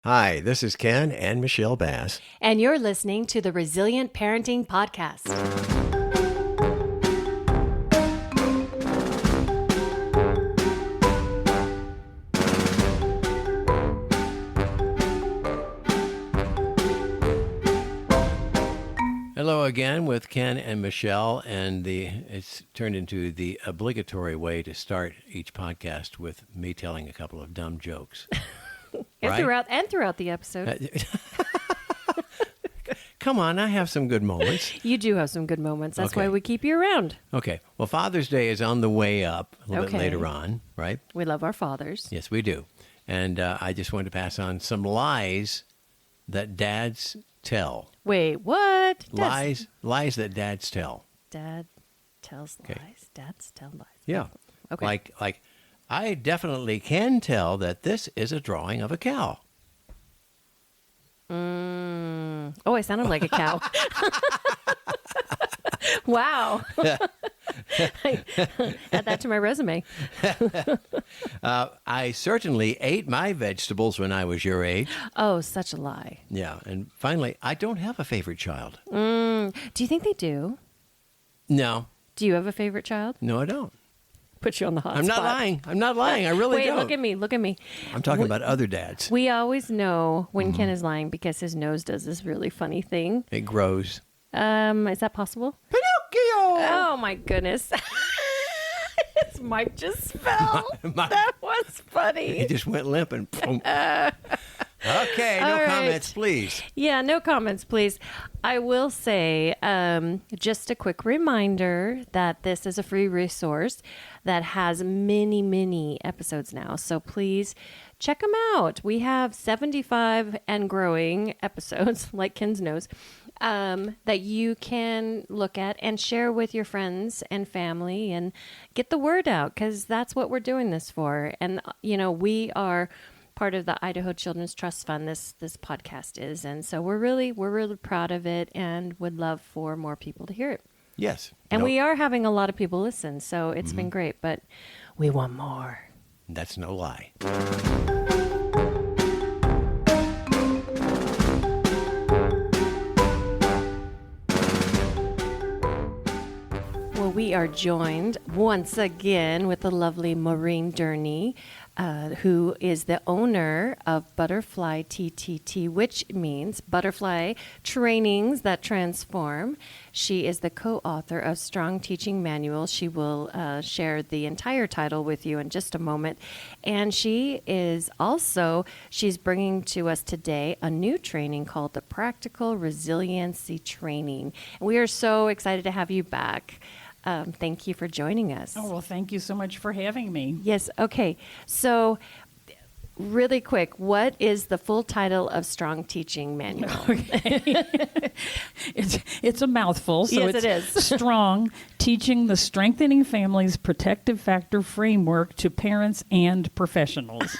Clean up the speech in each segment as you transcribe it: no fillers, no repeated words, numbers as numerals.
Hi, this is Ken and Michelle Bass. And you're listening to the Resilient Parenting Podcast. Hello again with Ken and Michelle, and it's turned into the obligatory way to start each podcast with me telling a couple of dumb jokes. And throughout the episode. Come on, I have some good moments. You do have some good moments. That's Okay. why we keep you around. Okay, well, Father's Day is on the way up a little bit later on, right? We love our fathers. Yes, we do. And I just wanted to pass on some lies that dads tell. Wait, what? Lies that dads tell. Dad tells Okay. lies. Dads tell lies. Yeah. Okay. Like, I definitely can tell that this is a drawing of a cow. Oh, I sounded like a cow. Wow. Add that to my resume. I certainly ate my vegetables when I was your age. Oh, such a lie. Yeah. And finally, I don't have a favorite child. Do you think they do? No. Do you have a favorite child? No, I don't. Put you on the hot I'm spot. not lying. I'm not lying. I really Wait, don't. look at me. I'm talking about other dads. We always know when Ken is lying because his nose does this really funny thing. It grows. Is that possible? Pinocchio! Oh my goodness. His mic just fell. That was funny. He just went limp and boom. Okay, no All right. comments, please. Yeah, no comments, please. I will say just a quick reminder that this is a free resource that has many, many episodes now. So please check them out. We have 75 and growing episodes, like Ken's knows, that you can look at and share with your friends and family and get the word out, because that's what we're doing this for. And, you know, we are part of the Idaho Children's Trust Fund, this podcast is, and so we're really proud of it and would love for more people to hear it. Yes. And No, we are having a lot of people listen, so it's been great, but we want more. That's no lie. Well, we are joined once again with the lovely Maureen Durning, who is the owner of Butterfly TTT, which means Butterfly Trainings That Transform. She is the co-author of Strong Teaching Manual. She will share the entire title with you in just a moment. And she's bringing to us today a new training called the Practical Resiliency Training. And we are so excited to have you back. Thank you for joining us. Oh, well, thank you so much for having me. Yes. Okay. So really quick, what is the full title of Strong Teaching Manual? It's a mouthful. So Yes, it's it is. Strong Teaching the Strengthening Families Protective Factor Framework to Parents and Professionals.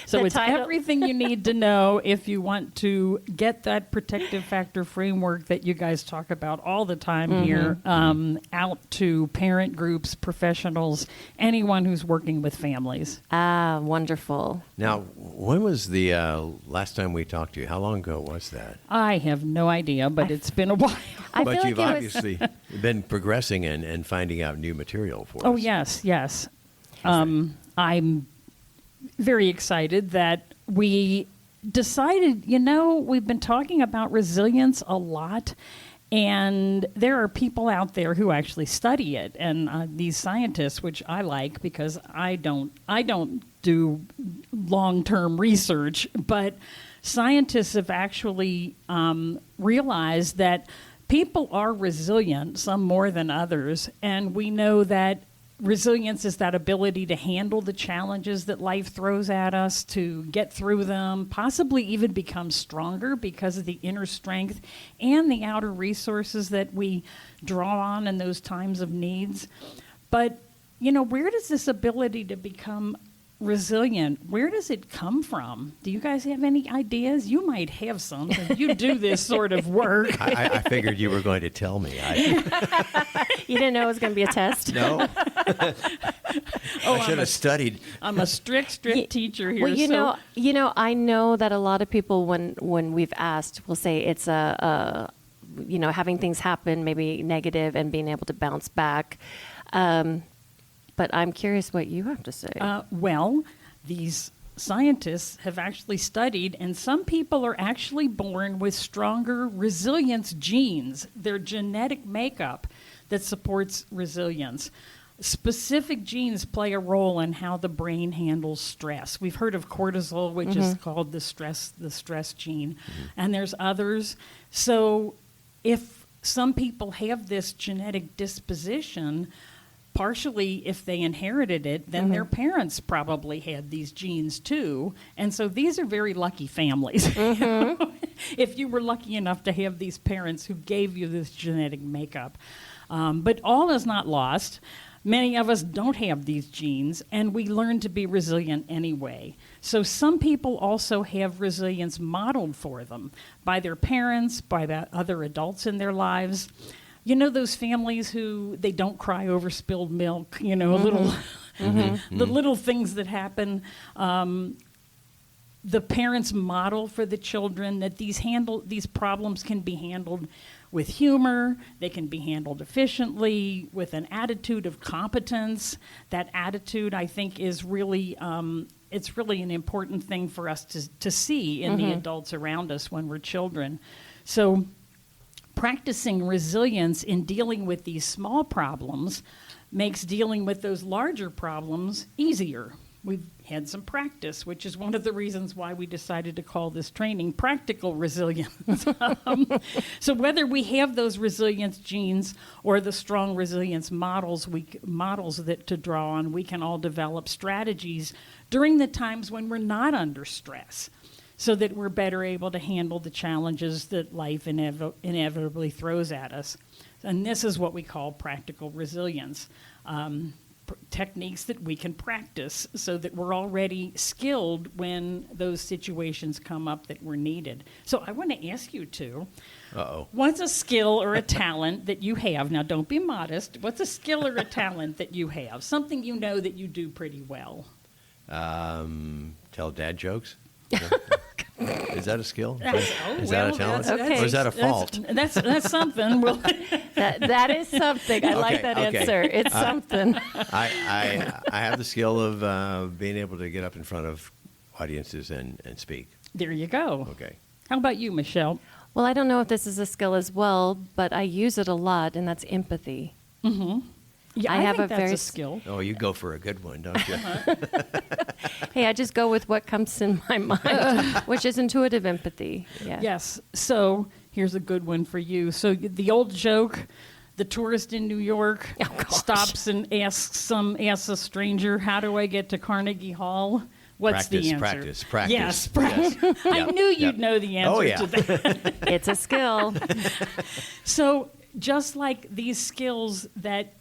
So The it's title- everything you need to know if you want to get that protective factor framework that you guys talk about all the time here out to parent groups, professionals, anyone who's working with families. Ah, wonderful. Now, when was the last time we talked to you? How long ago was that? I have no idea, but it's been a while. I But feel you've like it was. obviously been progressing and finding out new material for us. Oh, yes. I'm very excited that we decided, we've been talking about resilience a lot, and there are people out there who actually study it, and these scientists, which I like because I don't do long-term research, but scientists have actually realized that people are resilient, some more than others, and we know that resilience is that ability to handle the challenges that life throws at us, to get through them, possibly even become stronger because of the inner strength and the outer resources that we draw on in those times of needs. But, where does this ability to become resilient. Where does it come from? Do you guys have any ideas? You might have some, 'cause you do this sort of work. I figured you were going to tell me. You didn't know it was going to be a test? No. I should have studied. I'm a strict teacher here. Well, you so know, I know that a lot of people, when we've asked, will say it's having things happen, maybe negative, and being able to bounce back. But I'm curious what you have to say. well, these scientists have actually studied, and some people are actually born with stronger resilience genes, their genetic makeup that supports resilience. Specific genes play a role in how the brain handles stress. We've heard of cortisol, which is called the stress gene, and there's others. So if some people have this genetic disposition, partially if they inherited it, then their parents probably had these genes too. And so these are very lucky families. You know? If you were lucky enough to have these parents who gave you this genetic makeup. But all is not lost. Many of us don't have these genes, and we learn to be resilient anyway. So some people also have resilience modeled for them by their parents, by the other adults in their lives. You know those families who they don't cry over spilled milk, you know, the little things that happen. The parents model for the children that these problems can be handled with humor, they can be handled efficiently, with an attitude of competence. That attitude, I think, is really, it's really an important thing for us to see in the adults around us when we're children. So practicing resilience in dealing with these small problems makes dealing with those larger problems easier. We've had some practice, which is one of the reasons why we decided to call this training Practical Resilience. So whether we have those resilience genes or the strong resilience models that to draw on, we can all develop strategies during the times when we're not under stress, so that we're better able to handle the challenges that life inevitably throws at us. And this is what we call practical resilience. Techniques that we can practice so that we're already skilled when those situations come up that were needed. So I want to ask you two, what's a skill or a talent that you have? Now, don't be modest. What's a skill or a talent that you have? Something you know that you do pretty well. Tell dad jokes. Is that a skill? Is well, that a talent? okay. Or is that a fault? That's something. Well, That is something. I like that answer. It's something. I have the skill of being able to get up in front of audiences and speak. there you go. Okay. How about you, Michelle? Well, I don't know if this is a skill as well, but I use it a lot, and that's empathy. Yeah, I have think a that's very a skill. Oh, you go for a good one, don't you? Hey, I just go with what comes in my mind, which is intuitive empathy. Yeah. Yes. So here's a good one for you. So the old joke, the tourist in New York stops and asks a stranger, "How do I get to Carnegie Hall?" What's the answer? Practice. Yes, practice. I knew you'd know the answer to that. It's a skill. So just like these skills that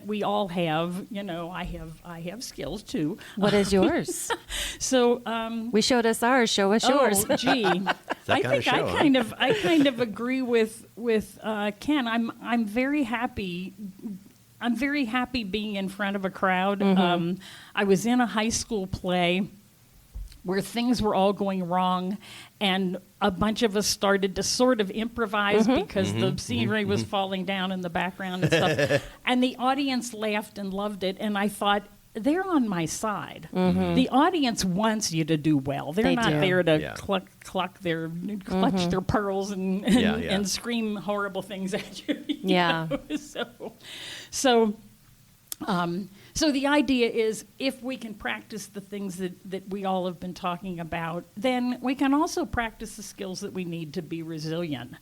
we all have, you know, I have skills too. What is yours? So We showed us ours. Show us yours. Oh, gee. I kind of think show, I kind of agree with Ken. I'm very happy. I'm very happy being in front of a crowd. I was in a high school play where things were all going wrong, and a bunch of us started to sort of improvise because the scenery was falling down in the background and stuff. And the audience laughed and loved it, and I thought, they're on my side. The audience wants you to do well. They're They not do. there to Yeah. clutch their pearls and and scream horrible things at you. you Yeah. know? So the idea is, if we can practice the things that we all have been talking about, then we can also practice the skills that we need to be resilient.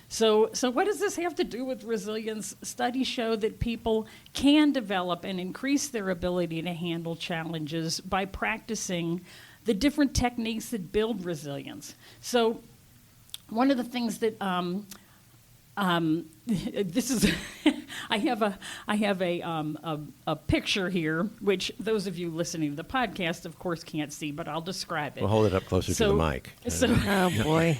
So what does this have to do with resilience? Studies show that people can develop and increase their ability to handle challenges by practicing the different techniques that build resilience. So one of the things that this is I have a picture here, which those of you listening to the podcast, of course, can't see, but I'll describe it. Well, hold it up closer to the mic. So, Oh boy.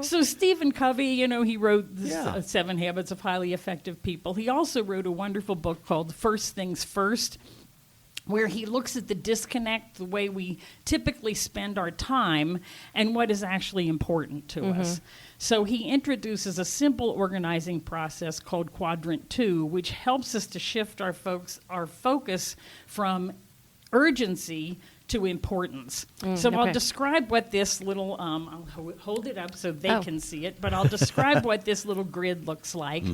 so Stephen Covey, he wrote Yeah. 7 Habits of Highly Effective People. He also wrote a wonderful book called First Things First, where he looks at the disconnect, the way we typically spend our time, and what is actually important to us. So he introduces a simple organizing process called Quadrant 2, which helps us to shift our focus from urgency to importance. So I'll okay. describe what this little, I'll hold it up so they can see it, but I'll describe what this little grid looks like.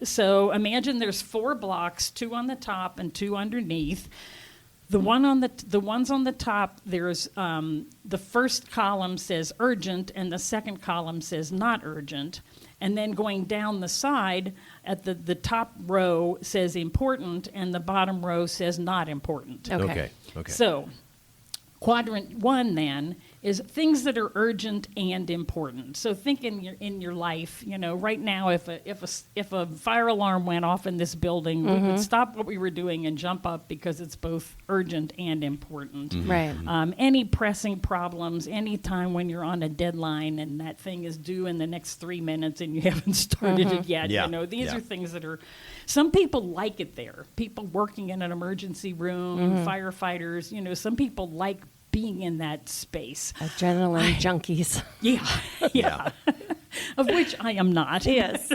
So imagine there's 4 blocks, 2 on the top and 2 underneath. The ones on the top, there's the first column says urgent and the second column says not urgent. And then going down the side, at the top row says important and the bottom row says not important. Okay. Okay. So, quadrant 1 then is things that are urgent and important. So think in your life, right now, if a fire alarm went off in this building, we would stop what we were doing and jump up because it's both urgent and important. Right. Any pressing problems, any time when you're on a deadline and that thing is due in the next 3 minutes and you haven't started it yet, Yeah. these are things that are. Some people like it there. People working in an emergency room, firefighters. Some people like being in that space. Adrenaline junkies. Yeah. Of which I am not. Yes.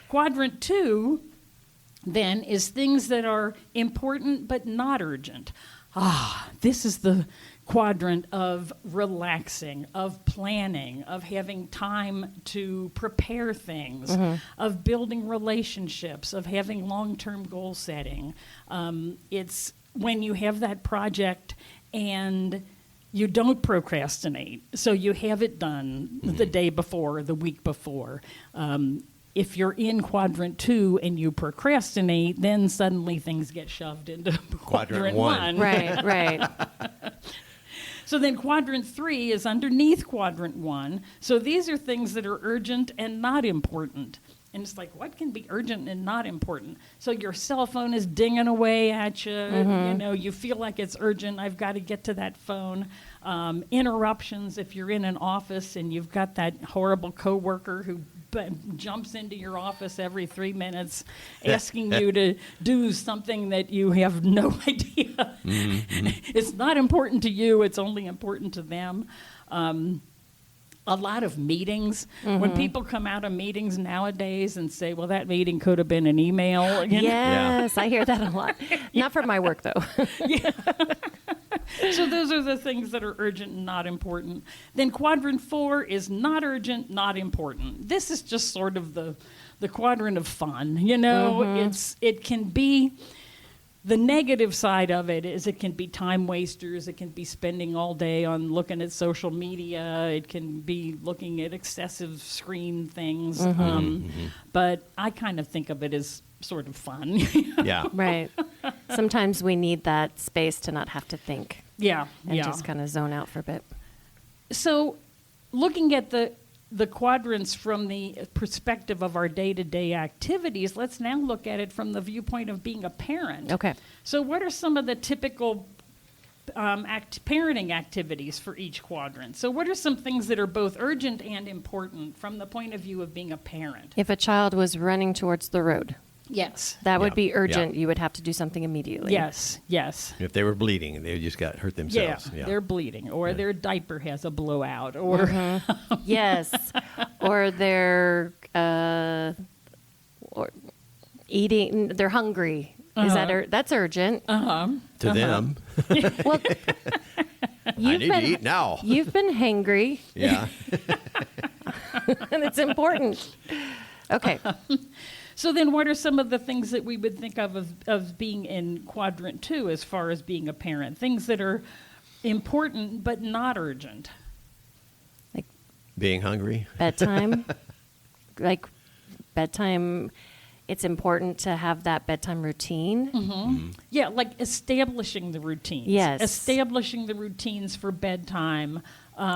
Quadrant 2, then, is things that are important but not urgent. This is the quadrant of relaxing, of planning, of having time to prepare things, of building relationships, of having long-term goal setting. It's when you have that project and you don't procrastinate, so you have it done the day before, the week before. If you're in quadrant 2 and you procrastinate, then suddenly things get shoved into quadrant 1. Right. So then quadrant 3 is underneath quadrant 1. So these are things that are urgent and not important. And it's like, what can be urgent and not important? So your cell phone is dinging away at you. You feel like it's urgent. I've got to get to that phone. Interruptions if you're in an office and you've got that horrible coworker who jumps into your office every 3 minutes asking you to do something that you have no idea. It's not important to you. It's only important to them. A lot of meetings. When people come out of meetings nowadays and say, well, that meeting could have been an email. Yes, I hear that a lot. Not for my work, though. So those are the things that are urgent and not important. Then quadrant 4 is not urgent, not important. This is just sort of the quadrant of fun. It can be. The negative side of it is it can be time wasters. It can be spending all day on looking at social media. It can be looking at excessive screen things. But I kind of think of it as sort of fun. Yeah. Right. Sometimes we need that space to not have to think Yeah. and just kind of zone out for a bit. So looking at the quadrants from the perspective of our day-to-day activities, let's now look at it from the viewpoint of being a parent. Okay. So what are some of the typical parenting activities for each quadrant? So what are some things that are both urgent and important from the point of view of being a parent? If a child was running towards the road, Yes. that would be Yeah. urgent. You would have to do something immediately. Yes. If they were bleeding, they just got hurt themselves. Yeah, they're bleeding, or their diaper has a blowout, or Yes. Or they're or eating. They're hungry. Is that that's urgent? To them, Well, I need to eat now. You've been hangry, Yeah. and it's important. Okay. So then what are some of the things that we would think of being in quadrant 2 as far as being a parent? Things that are important but not urgent. Being hungry. Bedtime, like bedtime it's important to have that bedtime routine. Yeah, like establishing the routines. Yes. Establishing the routines for bedtime.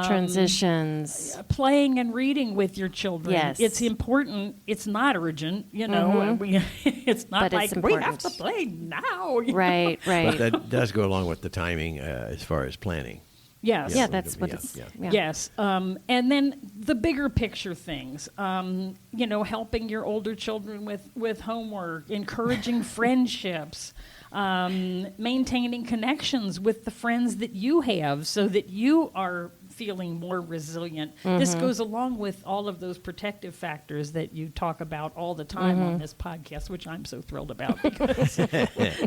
Transitions. Playing and reading with your children. Yes. It's important. It's not urgent, you know. It's not But like it's we have important. to play now. you know? Right, But right. that does go along with the timing as far as planning. Yes. Yeah, that's what Yeah, it's. yeah. Yeah. Yes. And then the bigger picture things, you know, helping your older children with homework, encouraging friendships, maintaining connections with the friends that you have so that you are feeling more resilient. This goes along with all of those protective factors that you talk about all the time on this podcast, which I'm so thrilled about because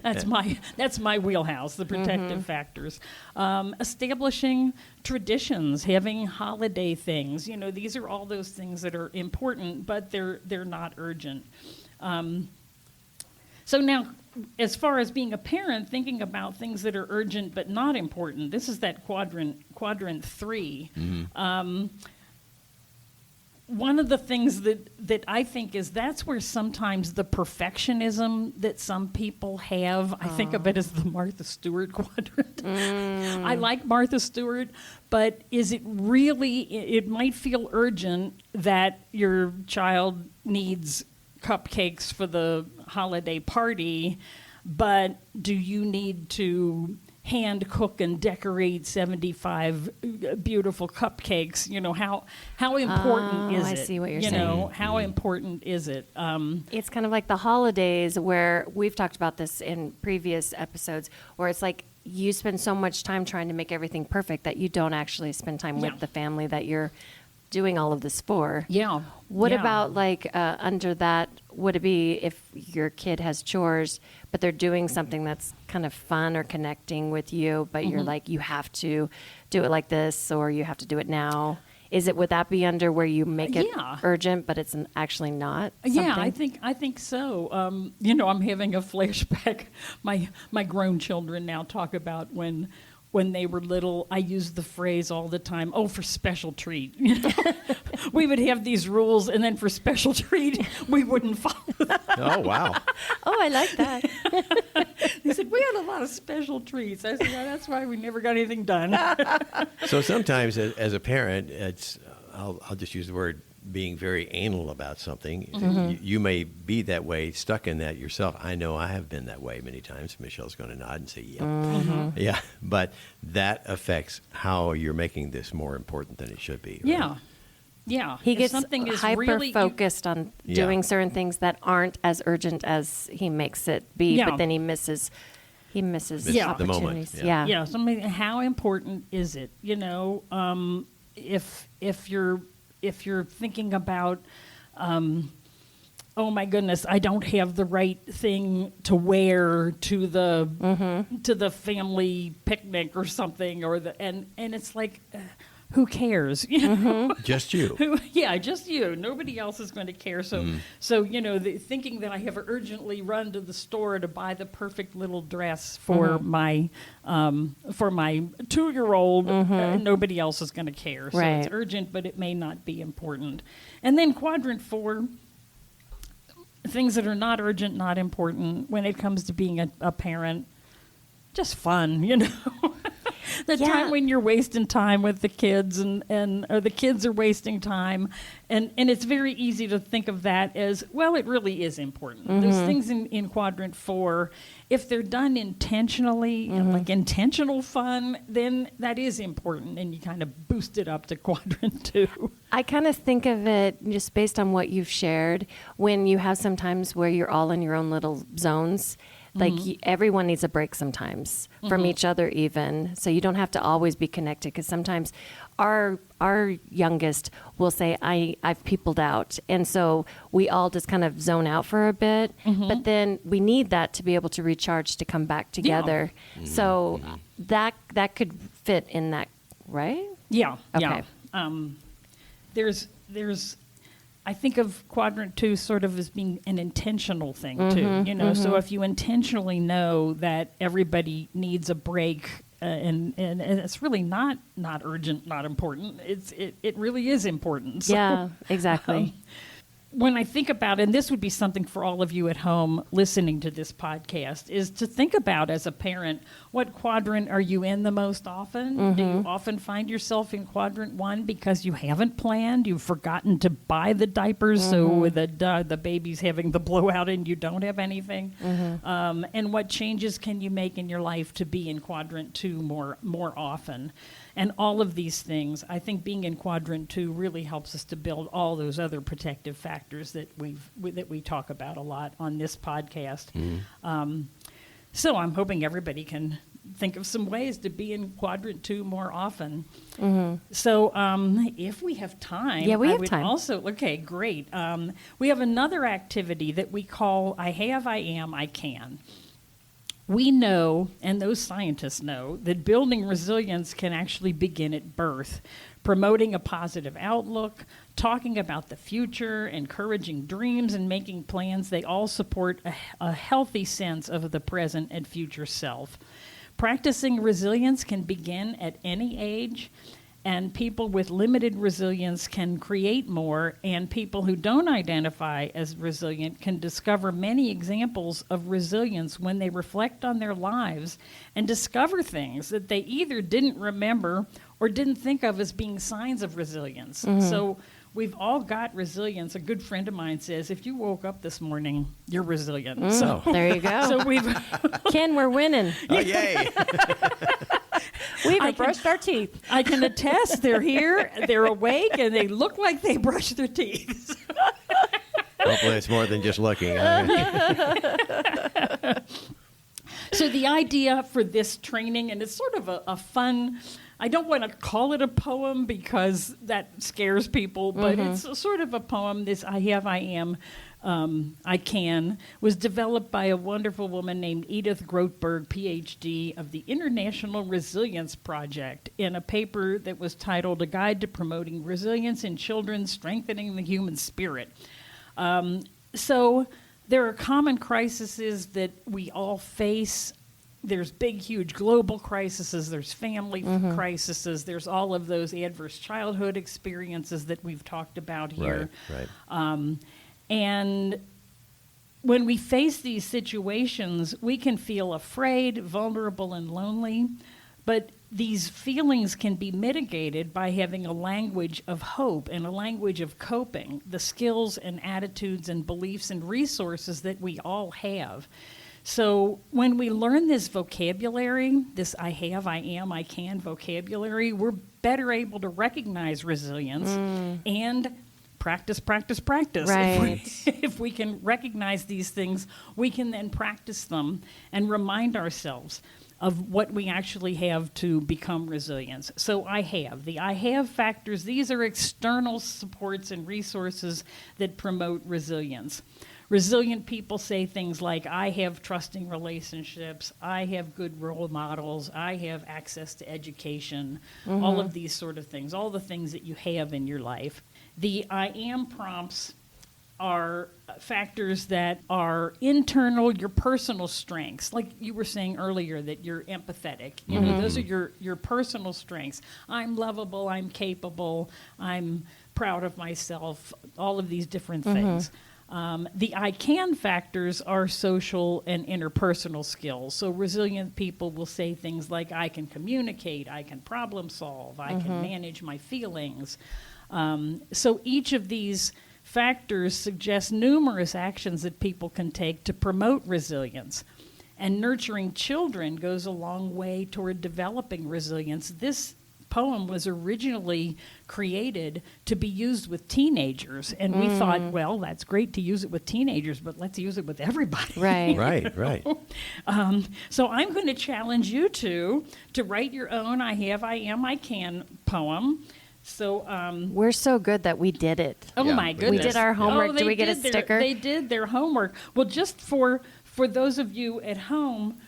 that's my wheelhouse, the protective factors. Establishing traditions, having holiday things, you know, these are all those things that are important, but they're not urgent. So now, as far as being a parent, thinking about things that are urgent but not important, this is that quadrant 3. One of the things that I think is that's where sometimes the perfectionism that some people have, I think of it as the Martha Stewart quadrant. I like Martha Stewart, but is it really, it might feel urgent that your child needs cupcakes for the holiday party, but do you need to hand cook and decorate 75 beautiful cupcakes? You know, how important is I it? see what you're you saying. know, how important is it? It's kind of like the holidays where we've talked about this in previous episodes, where it's like you spend so much time trying to make everything perfect that you don't actually spend time Yeah. with the family that you're doing all of this for. Yeah. What Yeah. about like under that, would it be if your kid has chores, but they're doing something that's kind of fun or connecting with you, but you're like, you have to do it like this or you have to do it now? Would that be under where you make it Yeah. urgent, but it's actually not? Yeah, something? I think so. You know, I'm having a flashback. My grown children now talk about when they were little. I used the phrase all the time, "Oh, for special treat." We would have these rules, and then for special treat, we wouldn't follow them. Oh, wow. Oh, I like that. They said, "We had a lot of special treats." I said, "Yeah, that's why we never got anything done." So sometimes as a parent, it's, I'll just use the word, being very anal about something. You may be that way, stuck in that yourself. I know I have been that way many times. Michelle's going to nod and say, yeah. Yeah, but that affects how you're making this more important than it should be. Right? Yeah. Yeah. He If gets something is hyper really- focused on Yeah. doing certain things that aren't as urgent as he makes it be, Yeah. but then he misses Misses the moment, opportunities. yeah. Yeah, something. How important is it? You know, if you're thinking about, oh my goodness, I don't have the right thing to wear to the family picnic or something, and it's like, who cares? You know? Just you. Yeah, just you. Nobody else is going to care. So you know, thinking that I have to urgently run to the store to buy the perfect little dress for my 2-year-old, nobody else is going to care. So Right. it's urgent, but it may not be important. And then quadrant 4, things that are not urgent, not important when it comes to being a parent, just fun, you know. The Yeah. time when you're wasting time with the kids or the kids are wasting time. And it's very easy to think of that as, well, it really is important. Those things in quadrant 4, if they're done intentionally, like intentional fun, then that is important. And you kind of boost it up to quadrant 2. I kind of think of it just based on what you've shared, when you have some times where you're all in your own little zones. Like everyone needs a break sometimes from each other, even. So you don't have to always be connected, because sometimes our youngest will say, I've peopled out. And so we all just kind of zone out for a bit. But then we need that to be able to recharge, to come back together. So that could fit in that, right? Yeah. Okay. Yeah. There's I think of quadrant 2 sort of as being an intentional thing too. You know, so if you intentionally know that everybody needs a break, and it's really not urgent, not important. It really is important. So, Yeah, exactly. when I think about, and this would be something for all of you at home listening to this podcast, is to think about as a parent, what quadrant are you in the most often? Do you often find yourself in quadrant 1 because you haven't planned, you've forgotten to buy the diapers, so the baby's having the blowout and you don't have anything? And what changes can you make in your life to be in quadrant 2 more often? And all of these things, I think being in quadrant 2 really helps us to build all those other protective factors that we talk about a lot on this podcast. So I'm hoping everybody can think of some ways to be in quadrant 2 more often. So if we have time, Yeah, we I have would time. also, okay, great. We have another activity that we call I Have, I Am, I Can. We know, and those scientists know, that building resilience can actually begin at birth. Promoting a positive outlook, talking about the future, encouraging dreams, and making plans, they all support a healthy sense of the present and future self. Practicing resilience can begin at any age, and people with limited resilience can create more, and people who don't identify as resilient can discover many examples of resilience when they reflect on their lives and discover things that they either didn't remember or didn't think of as being signs of resilience. So we've all got resilience. A good friend of mine says, if you woke up this morning, you're resilient. So There you go. so we've Ken, we're winning. Oh, yay. We even I can- brushed our teeth. I can attest they're here, they're awake, and they look like they brushed their teeth. Hopefully it's more than just looking. So the idea for this training, and it's sort of a fun, I don't want to call it a poem because that scares people, but it's a sort of a poem, this I Have, I Am, I Can, was developed by a wonderful woman named Edith Grothberg, PhD, of the International Resilience Project, in a paper that was titled A Guide to Promoting Resilience in Children, Strengthening the Human Spirit. So there are common crises that we all face. There's big, huge global crises. There's family crises. There's all of those adverse childhood experiences that we've talked about here. Right. And when we face these situations, we can feel afraid, vulnerable, and lonely. But these feelings can be mitigated by having a language of hope and a language of coping, the skills and attitudes and beliefs and resources that we all have. So when we learn this vocabulary, this I have, I am, I can vocabulary, we're better able to recognize resilience and practice. Right. If we can recognize these things, we can then practice them and remind ourselves of what we actually have to become resilient. So the I have factors, these are external supports and resources that promote resilience. Resilient people say things like, I have trusting relationships, I have good role models, I have access to education, all of these sort of things, all the things that you have in your life. The I am prompts are factors that are internal, your personal strengths. Like you were saying earlier, that you're empathetic. You know, those are your personal strengths. I'm lovable, I'm capable, I'm proud of myself, all of these different things. The I can factors are social and interpersonal skills. So resilient people will say things like, I can communicate, I can problem solve, I can manage my feelings. So each of these factors suggest numerous actions that people can take to promote resilience. And nurturing children goes a long way toward developing resilience. This poem was originally created to be used with teenagers. And we thought, well, that's great to use it with teenagers, but let's use it with everybody. Right. Right. So I'm going to challenge you to write your own I have, I am, I can poem. So We're so good that we did it. oh Yeah, my we goodness. We did our homework. Oh, Do we get a did their- sticker? They did their homework. Well, just for those of you at home,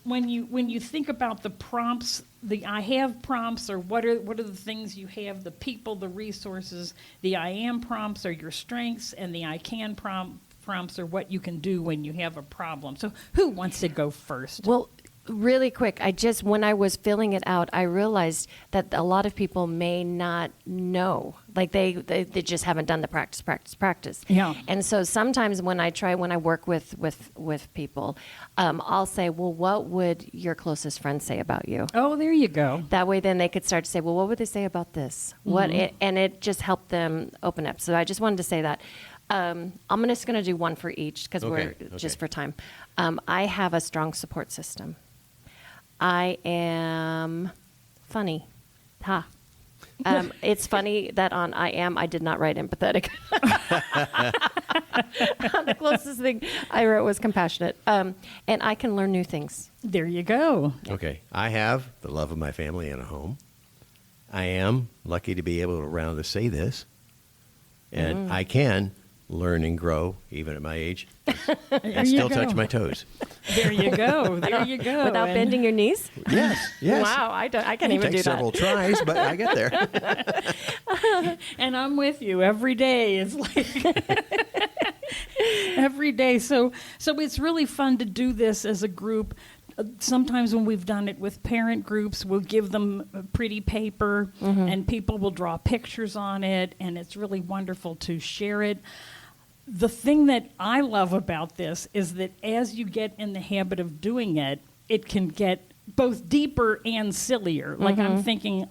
when you think about the prompts, the I have prompts are what are the things you have, the people, the resources. The I am prompts are your strengths, and the I can prompts are what you can do when you have a problem. So who wants to go first? Well, Really quick, when I was filling it out, I realized that a lot of people may not know. Like they just haven't done the practice. Yeah. And so sometimes when I work with people, I'll say, well, what would your closest friends say about you? Oh, there you go. That way, then they could start to say, well, what would they say about this? And it just helped them open up. So I just wanted to say that. I'm just going to do one for each because we're just for time. I have a strong support system. I am funny. Ha. It's funny that on I did not write empathetic. The closest thing I wrote was compassionate. And I can learn new things. There you go. Okay. I have the love of my family and a home. I am lucky to be able to say this. And I can learn and grow, even at my age, and still touch my toes. There you go. There you go. Without bending your knees? Yes. Wow, I can't even do that. Several tries, but I get there. And I'm with you every day. It's like every day. So it's really fun to do this as a group. Sometimes when we've done it with parent groups, we'll give them a pretty paper and people will draw pictures on it, and it's really wonderful to share it. The thing that I love about this is that as you get in the habit of doing it, it can get both deeper and sillier. Like I'm thinking,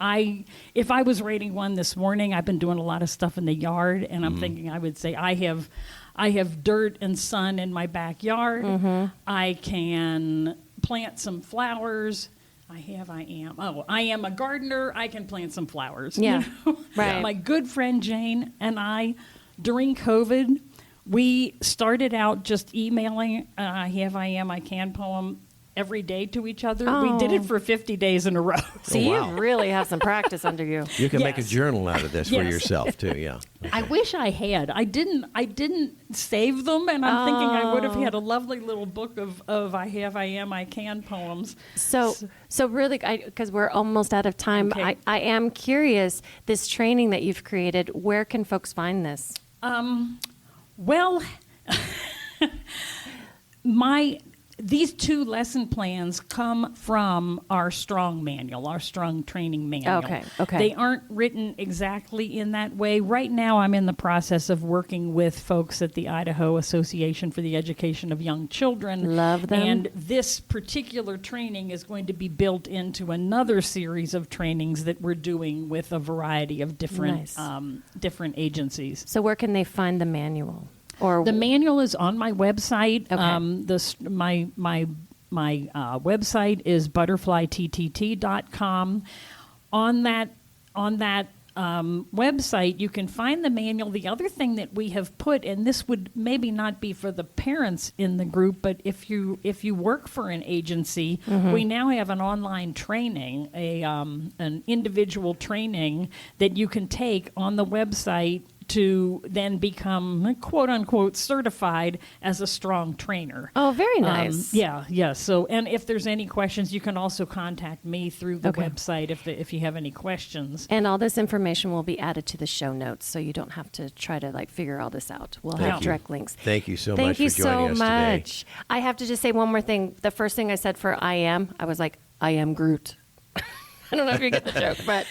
if I was writing one this morning, I've been doing a lot of stuff in the yard, and I'm thinking I would say I have dirt and sun in my backyard. I can plant some flowers. I am a gardener. I can plant some flowers. Yeah. You know? Right. My good friend Jane and I, during COVID, we started out just emailing I am, I can poem every day to each other. We did it for 50 days in a row. So wow. you really have some practice under you. You can make a Yes. journal out of this for Yes. yourself, too, yeah. I wish I had. I didn't save them, and I'm thinking I would have had a lovely little book of I am, I can poems. So really, because we're almost out of time, Okay. I am curious, this training that you've created, where can folks find this? Well, these two lesson plans come from our strong manual, our strong training manual. Okay. They aren't written exactly in that way. Right now, I'm in the process of working with folks at the Idaho Association for the Education of Young Children. Love them. And this particular training is going to be built into another series of trainings that we're doing with a variety of different Nice. Different agencies. So where can they find the manual? Or The manual is on my website. Okay. My website is butterflyttt.com. On that website, you can find the manual. The other thing that we have put, and this would maybe not be for the parents in the group, but if you work for an agency, we now have an online training, an individual training that you can take on the website to then become, quote unquote, certified as a strong trainer. Oh, very nice. Yeah. So, and if there's any questions, you can also contact me through the website if you have any questions. And all this information will be added to the show notes, so you don't have to try to figure all this out. We'll have direct links. Thank you so Thank much you for joining us so today. much. I have to just say one more thing. The first thing I said for I was like, I am Groot. I don't know if you get the joke, but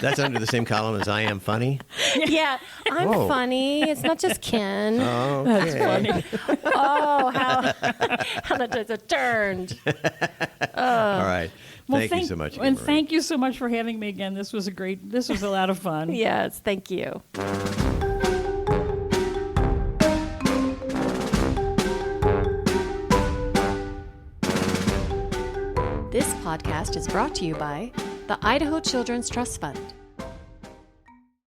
That's under the same column as I am funny. yeah, I'm Whoa. funny. It's not just Ken. Oh, That's funny. Oh, how that just turned. All right. Well, Thank you so much. And Maureen. thank you so much for having me again. This was a lot of fun. Yes, thank you. This podcast is brought to you by the Idaho Children's Trust Fund.